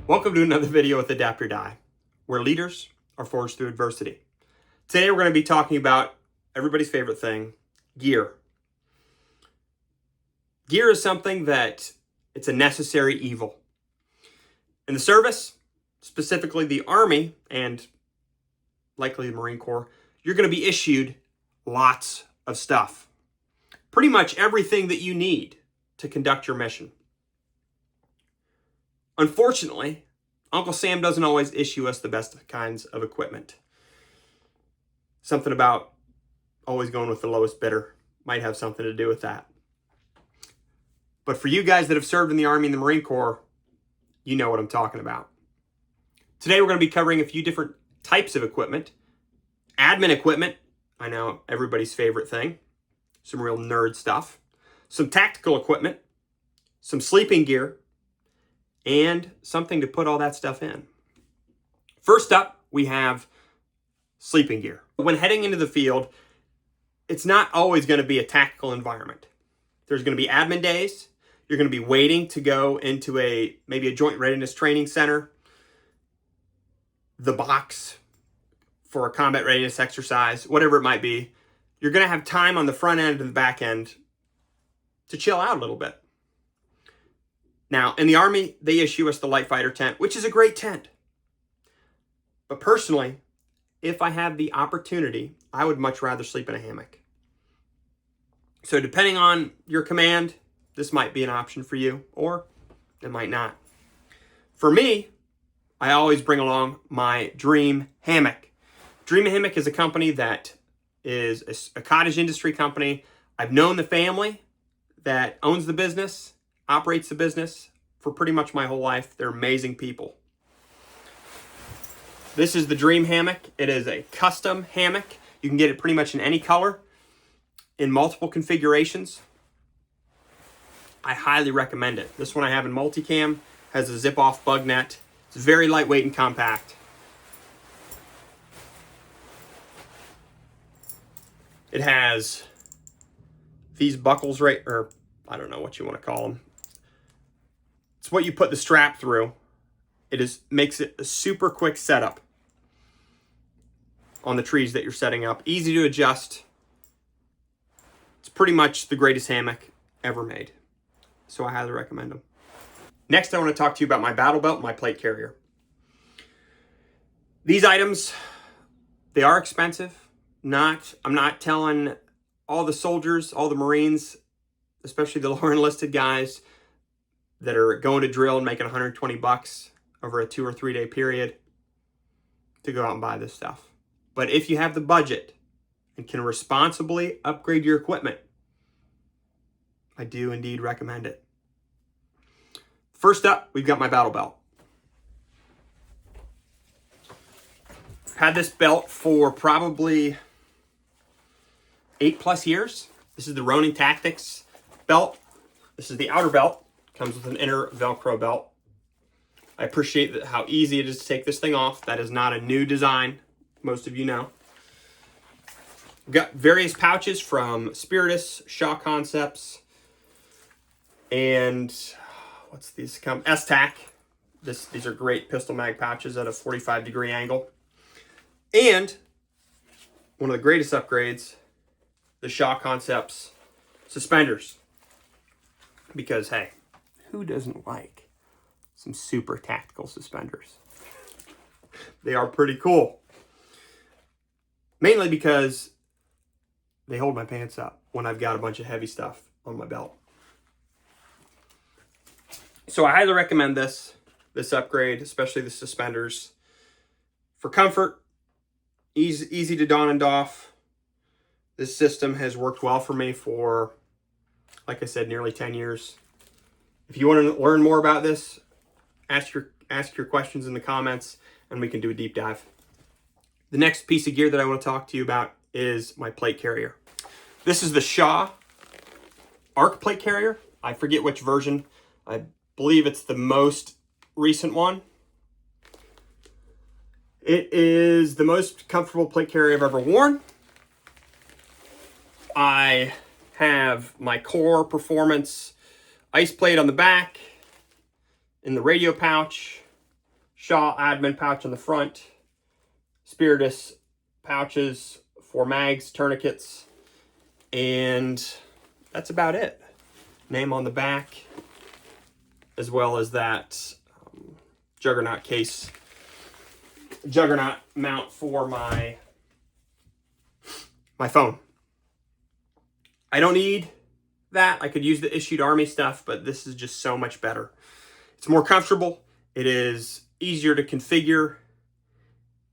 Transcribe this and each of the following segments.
Welcome to another video with Adapt or Die, where leaders are forged through adversity. Today we're going to be talking about everybody's favorite thing, gear. Gear is something that it's a necessary evil. In the service, specifically the Army and likely the Marine Corps, you're going to be issued lots of stuff. Pretty much everything that you need to conduct your mission. Unfortunately, Uncle Sam doesn't always issue us the best kinds of equipment. Something about always going with the lowest bidder might have something to do with that. But for you guys that have served in the Army and the Marine Corps, you know what I'm talking about. Today we're going to be covering a few different types of equipment. Admin equipment, I know everybody's favorite thing. Some real nerd stuff. Some tactical equipment. Some sleeping gear. And something to put all that stuff in. First up, we have sleeping gear. When heading into the field, it's not always going to be a tactical environment. There's going to be admin days. You're going to be waiting to go into maybe a joint readiness training center, the box for a combat readiness exercise, whatever it might be. You're going to have time on the front end and the back end to chill out a little bit. Now, in the Army, they issue us the light fighter tent, which is a great tent. But personally, if I have the opportunity, I would much rather sleep in a hammock. So depending on your command, this might be an option for you, or it might not. For me, I always bring along my Dream Hammock. Dream Hammock is a company that is a cottage industry company. I've known the family that owns the business, operates the business for pretty much my whole life. They're amazing people. This is the Dream Hammock. It is a custom hammock. You can get it pretty much in any color, in multiple configurations. I highly recommend it. This one I have in multicam, has a zip-off bug net. It's very lightweight and compact. It has these buckles or I don't know what you want to call them. It's what you put the strap through. It makes it a super quick setup on the trees that you're setting up. Easy to adjust. It's pretty much the greatest hammock ever made. So I highly recommend them. Next, I want to talk to you about my battle belt and my plate carrier. These items, they are expensive. I'm not telling all the soldiers, all the Marines, especially the lower enlisted guys that are going to drill and making $120 over a 2 or 3 day period to go out and buy this stuff. But if you have the budget and can responsibly upgrade your equipment, I do indeed recommend it. First up, we've got my battle belt. I've had this belt for probably 8+ years. This is the Ronin Tactics belt. This is the outer belt. Comes with an inner Velcro belt. I appreciate how easy it is to take this thing off. That is not a new design, most of you know. We've got various pouches from Spiritus, Shaw Concepts, and what's these? Esstac. These are great pistol mag pouches at a 45-degree angle. And one of the greatest upgrades, the Shaw Concepts suspenders. Because, hey, who doesn't like some super tactical suspenders? They are pretty cool. Mainly because they hold my pants up when I've got a bunch of heavy stuff on my belt. So I highly recommend this upgrade, especially the suspenders. For comfort, easy to don and doff. This system has worked well for me for, like I said, nearly 10 years. If you want to learn more about this, ask your questions in the comments and we can do a deep dive. The next piece of gear that I want to talk to you about is my plate carrier. This is the Shaw Arc plate carrier. I forget which version. I believe it's the most recent one. It is the most comfortable plate carrier I've ever worn. I have my Qore Performance ice plate on the back, in the radio pouch, Shaw admin pouch on the front, Spiritus pouches for mags, tourniquets, and that's about it. Name on the back, as well as that Juggernaut case, Juggernaut mount for my phone. I don't need that. I could use the issued Army stuff, but this is just so much better. It's more comfortable. It is easier to configure.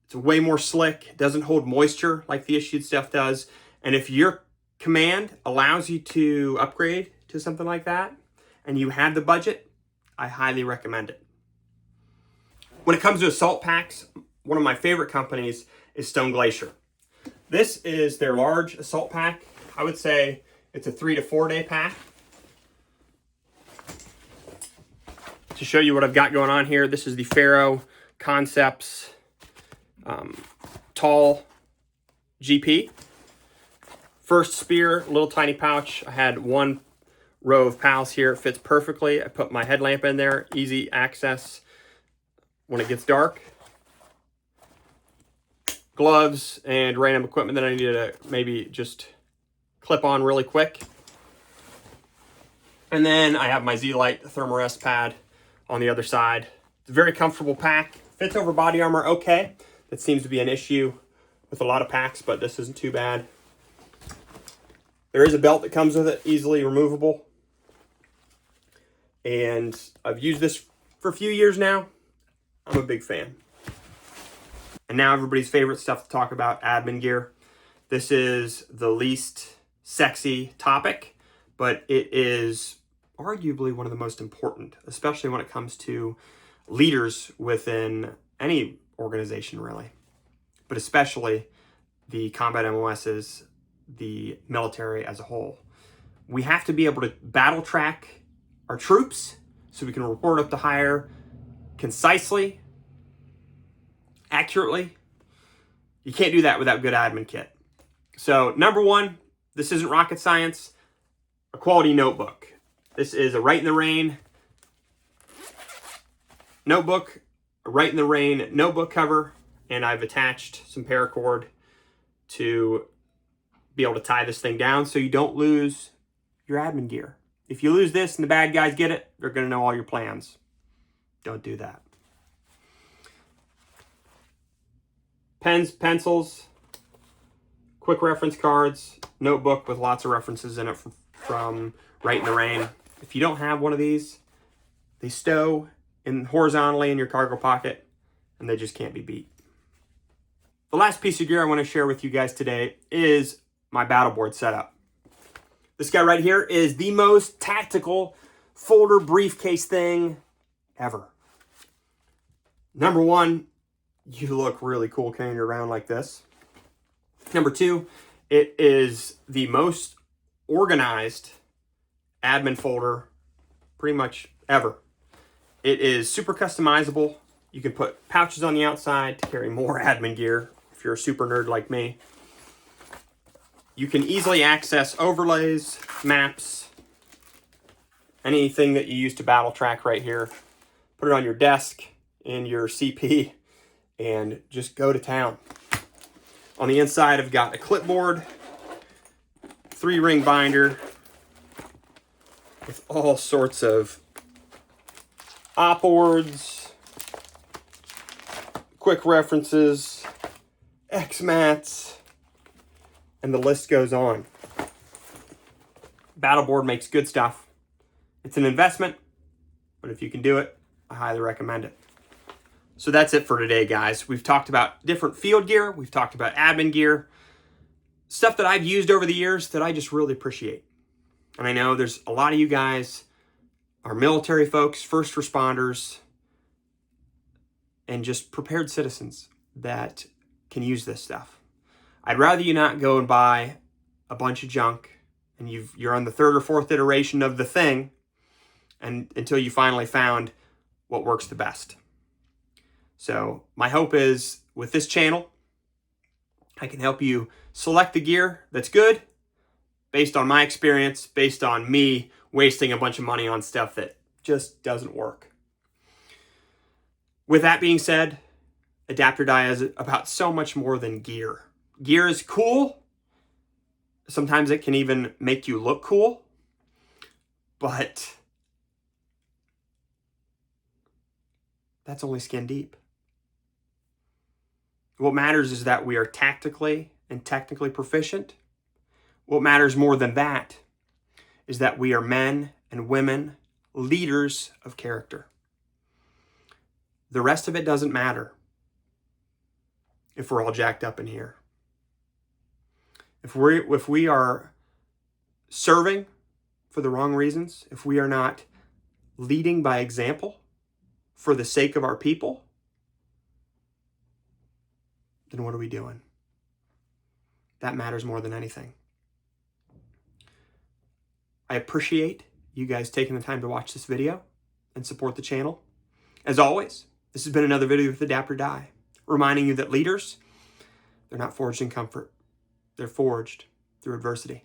It's way more slick. It doesn't hold moisture like the issued stuff does. And if your command allows you to upgrade to something like that, and you have the budget, I highly recommend it. When it comes to assault packs, one of my favorite companies is Stone Glacier. This is their large assault pack. I would say it's a 3 to 4 day pack. To show you what I've got going on here, this is the Ferro Concepts Tall GP. First spear, little tiny pouch. I had one row of pals here. It fits perfectly. I put my headlamp in there, easy access when it gets dark. Gloves and random equipment that I needed to maybe just clip on really quick. And then I have my Z-Lite Thermarest pad on the other side. It's a very comfortable pack. Fits over body armor okay. That seems to be an issue with a lot of packs, but this isn't too bad. There is a belt that comes with it, easily removable. And I've used this for a few years now. I'm a big fan. And now everybody's favorite stuff to talk about, admin gear. This is the least sexy topic, but it is arguably one of the most important, especially when it comes to leaders within any organization, really. But especially the combat MOSs, the military as a whole. We have to be able to battle track our troops so we can report up to higher concisely, accurately. You can't do that without good admin kit. So number one, this isn't rocket science, a quality notebook. This is a Right in the Rain notebook, a Right in the Rain notebook cover, and I've attached some paracord to be able to tie this thing down so you don't lose your admin gear. If you lose this and the bad guys get it, they're going to know all your plans. Don't do that. Pens, pencils, quick reference cards, notebook with lots of references in it from Right in the Rain. If you don't have one of these, they stow horizontally in your cargo pocket, and they just can't be beat. The last piece of gear I want to share with you guys today is my battle board setup. This guy right here is the most tactical folder briefcase thing ever. Number one, you look really cool carrying it around like this. Number two, it is the most organized admin folder pretty much ever. It is super customizable. You can put pouches on the outside to carry more admin gear if you're a super nerd like me. You can easily access overlays, maps, anything that you use to battle track right here. Put it on your desk in your CP and just go to town. On the inside, I've got a clipboard, 3-ring binder with all sorts of op boards, quick references, X-mats, and the list goes on. Battleboard makes good stuff. It's an investment, but if you can do it, I highly recommend it. So that's it for today, guys. We've talked about different field gear. We've talked about admin gear. Stuff that I've used over the years that I just really appreciate. And I know there's a lot of you guys are military folks, first responders, and just prepared citizens that can use this stuff. I'd rather you not go and buy a bunch of junk and you're on the 3rd or 4th iteration of the thing and until you finally found what works the best. So my hope is with this channel, I can help you select the gear that's good based on my experience, based on me wasting a bunch of money on stuff that just doesn't work. With that being said, adapter die is about so much more than gear. Gear is cool. Sometimes it can even make you look cool. But that's only skin deep. What matters is that we are tactically and technically proficient. What matters more than that is that we are men and women, leaders of character. The rest of it doesn't matter if we're all jacked up in here. If we are serving for the wrong reasons, if we are not leading by example for the sake of our people, then what are we doing? That matters more than anything. I appreciate you guys taking the time to watch this video and support the channel. As always, this has been another video with Adapt or Die, reminding you that leaders, they're not forged in comfort. They're forged through adversity.